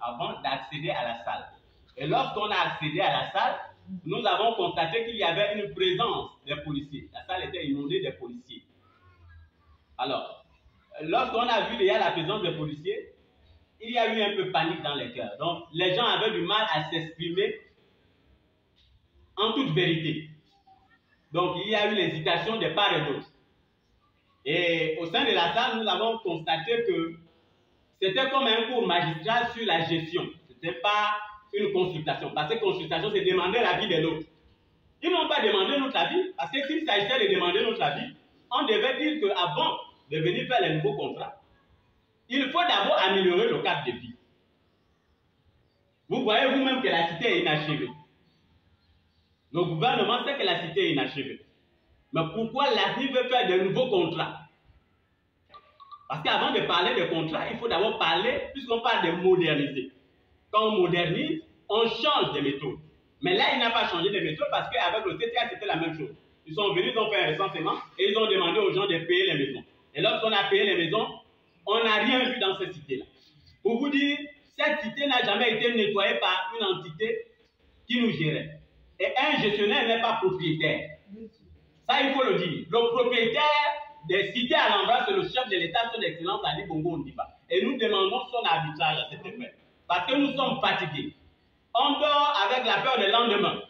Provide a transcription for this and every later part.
avant d'accéder à la salle. Et lorsqu'on a accédé à la salle, nous avons constaté qu'il y avait une présence des policiers. La salle était inondée des policiers. Alors, lorsqu'on a vu déjà la présence des policiers, il y a eu un peu de panique dans les cœurs. Donc, les gens avaient du mal à s'exprimer en toute vérité. Donc, il y a eu l'hésitation de part et d'autre. Et au sein de la salle, nous avons constaté que c'était comme un cours magistral sur la gestion. Ce n'était pas une consultation. Parce que consultation, c'est demander l'avis de l'autre. Ils n'ont pas demandé notre avis, parce que s'il s'agissait de demander notre avis, on devait dire qu'avant de venir faire les nouveaux contrats, il faut d'abord améliorer le cadre de vie. Vous voyez vous-même que la cité est inachevée. Le gouvernement sait que la cité est inachevée. Mais pourquoi l'ASNI veut faire de nouveaux contrats? Parce qu'avant de parler de contrats, il faut d'abord parler, puisqu'on parle de moderniser. Quand on modernise, on change de méthode. Mais là, il n'a pas changé de méthode parce qu'avec le CTA, c'était la même chose. Ils sont venus, ils ont fait un recensement et ils ont demandé aux gens de payer les maisons. Et lorsqu'on a payé les maisons, on n'a rien vu dans cette cité-là. Pour vous dire, cette cité n'a jamais été nettoyée par une entité qui nous gérait. Et un gestionnaire n'est pas propriétaire. Ça, il faut le dire. Le propriétaire des cités à l'embrase, c'est le chef de l'État, son excellence Ali Bongo Ondimba. Et nous demandons son arbitrage à cet effet. Parce que nous sommes fatigués. On dort avec la peur du lendemain.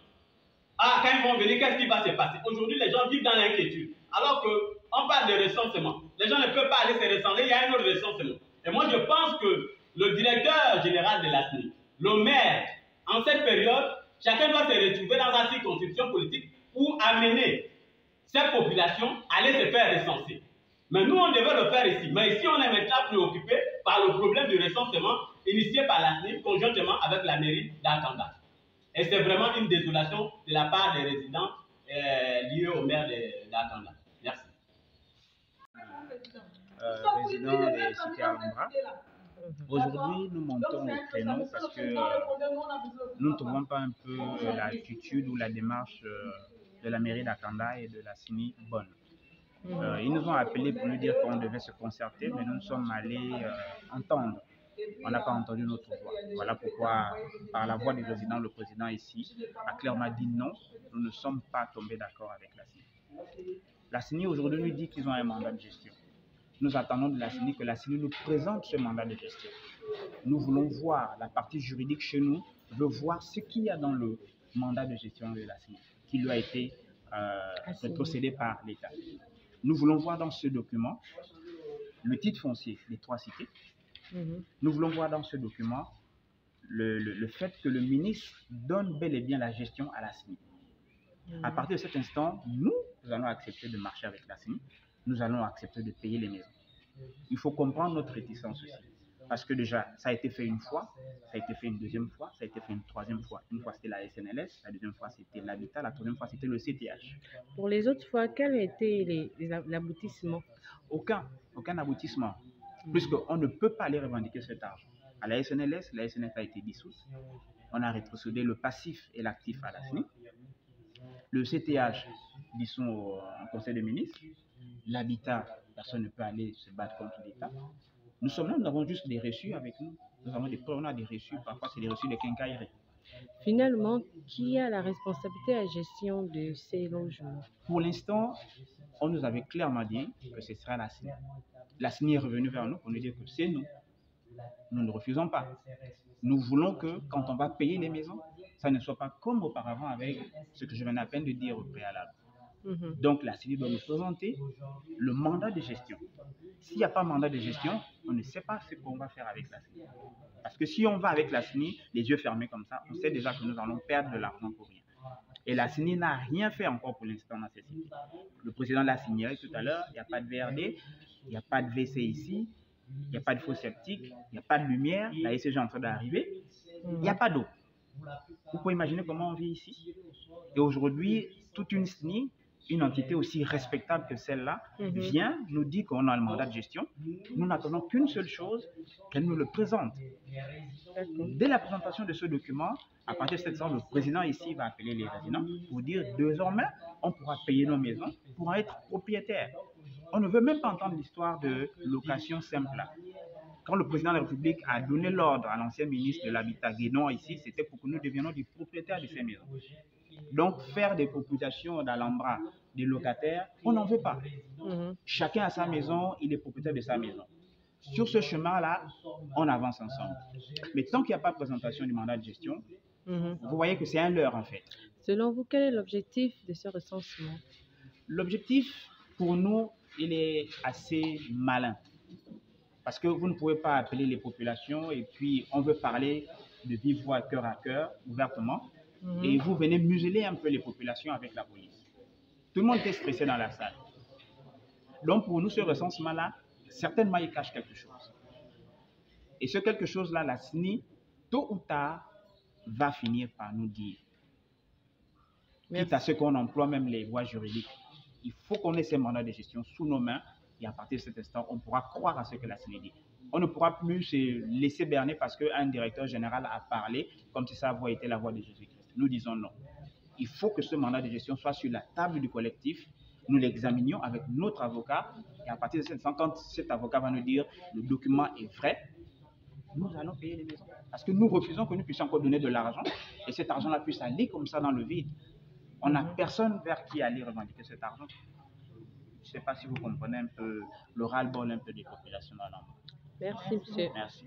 Ah, quand ils vont venir, qu'est-ce qui va se passer? Aujourd'hui, les gens vivent dans l'inquiétude. Alors qu'on parle de recensement. Les gens ne peuvent pas aller se recenser, il y a un autre recensement. Et moi, je pense que le directeur général de l'ASNI, le maire, en cette période, chacun doit se retrouver dans sa circonscription politique pour amener cette population à aller se faire recenser. Mais nous, on devait le faire ici. Mais ici, on est maintenant préoccupé par le problème du recensement initié par l'ASNI conjointement avec la mairie d'Akanda. Et c'est vraiment une désolation de la part des résidents liés au maire d'Akanda. Merci. Résident des cités à l'Ombra. Aujourd'hui, nous montons au créneau parce que nous ne trouvons pas un peu l'attitude ou la démarche de la mairie d'Akanda et de la CINI bonne. Ils nous ont appelés pour nous dire qu'on devait se concerter, mais nous sommes allés entendre. On n'a pas entendu notre voix. Voilà pourquoi, par la voix du président, le président ici a clairement dit non, nous ne sommes pas tombés d'accord avec la CINI. La CINI aujourd'hui nous dit qu'ils ont un mandat de gestion. Nous attendons de la CINI que la CINI nous présente ce mandat de gestion. Nous voulons voir, la partie juridique chez nous veut voir ce qu'il y a dans le mandat de gestion de la CINI, qui lui a été procédé par l'État. Nous voulons voir dans ce document le titre foncier des 3 cités. Nous voulons voir dans ce document le fait que le ministre donne bel et bien la gestion à la CINI. À partir de cet instant, nous allons accepter de marcher avec la CINI. Nous allons accepter de payer les maisons. Il faut comprendre notre réticence aussi. Parce que déjà, ça a été fait une fois, ça a été fait une deuxième fois, ça a été fait une troisième fois. Une fois, c'était la SNLS, la deuxième fois, c'était l'habitat, la troisième fois, c'était le CTH. Pour les autres fois, quel a été l'aboutissement? Aucun aboutissement. Puisqu'on ne peut pas aller revendiquer cet argent. À la SNLS a été dissoute. On a rétrocédé le passif et l'actif à la CNI. Le CTH dissous en conseil des ministres. L'habitat, personne ne peut aller se battre contre l'État. Nous sommes là, nous avons juste des reçus avec nous. Nous avons des preuves, on a des reçus, parfois c'est des reçus de quincaillerie. Finalement, qui a la responsabilité à la gestion de ces logements? Pour l'instant, on nous avait clairement dit que ce sera la CINI. La CINI est revenue vers nous pour nous dire que c'est nous. Nous ne refusons pas. Nous voulons que quand on va payer les maisons, ça ne soit pas comme auparavant avec ce que je viens à peine de dire au préalable. Donc la CINI doit nous présenter le mandat de gestion. S'il n'y a pas mandat de gestion, on ne sait pas ce qu'on va faire avec la CINI. Parce que si on va avec la CINI, les yeux fermés comme ça, on sait déjà que nous allons perdre de l'argent pour rien. Et la CINI n'a rien fait encore pour l'instant dans cette cité. Le président l'a signalé tout à l'heure, il n'y a pas de VRD, il n'y a pas de WC ici, il n'y a pas de fosse septique, il n'y a pas de lumière, la ECG est en train d'arriver, il n'y a pas d'eau. Vous pouvez imaginer comment on vit ici. Et aujourd'hui, toute une CINI, une entité aussi respectable que celle-là, vient, nous dit qu'on a le mandat de gestion. Nous n'attendons qu'une seule chose, qu'elle nous le présente. Dès la présentation de ce document, à partir de cette sorte, le président ici va appeler les résidents pour dire désormais, on pourra payer nos maisons pour être propriétaire. On ne veut même pas entendre l'histoire de location simple là. quand le président de la République a donné l'ordre à l'ancien ministre de l'Habitat, Guénon, ici, c'était pour que nous devenions des propriétaires de ces maisons. Donc, faire des propositions d'Alhambra, des locataires, on n'en veut pas. Chacun a sa maison, il est propriétaire de sa maison. Sur ce chemin-là, on avance ensemble. Mais tant qu'il n'y a pas de présentation du mandat de gestion, vous voyez que c'est un leurre en fait. Selon vous, quel est l'objectif de ce recensement? L'objectif, pour nous, il est assez malin. Parce que vous ne pouvez pas appeler les populations et puis on veut parler de vive voix, cœur à cœur, ouvertement. Et vous venez museler un peu les populations avec la police. Tout le monde est stressé dans la salle. Donc pour nous, ce recensement-là, certainement il cache quelque chose. Et ce quelque chose-là, la SNI, tôt ou tard, va finir par nous dire. Quitte à ce qu'on emploie même les voies juridiques. Il faut qu'on ait ces mandats de gestion sous nos mains et à partir de cet instant, on pourra croire à ce que la SNI dit. On ne pourra plus se laisser berner parce qu'un directeur général a parlé comme si ça avait été la voix de Jésus-Christ. Nous disons non. Il faut que ce mandat de gestion soit sur la table du collectif. Nous l'examinions avec notre avocat et à partir de cet instant, quand cet avocat va nous dire le document est vrai, nous allons payer les maisons. Parce que nous refusons que nous puissions encore donner de l'argent et cet argent-là puisse aller comme ça dans le vide. On n'a personne vers qui aller revendiquer cet argent. Je ne sais pas si vous comprenez un peu le ras-le-bol un peu des populations dans l'Ambre. Merci, monsieur. Merci.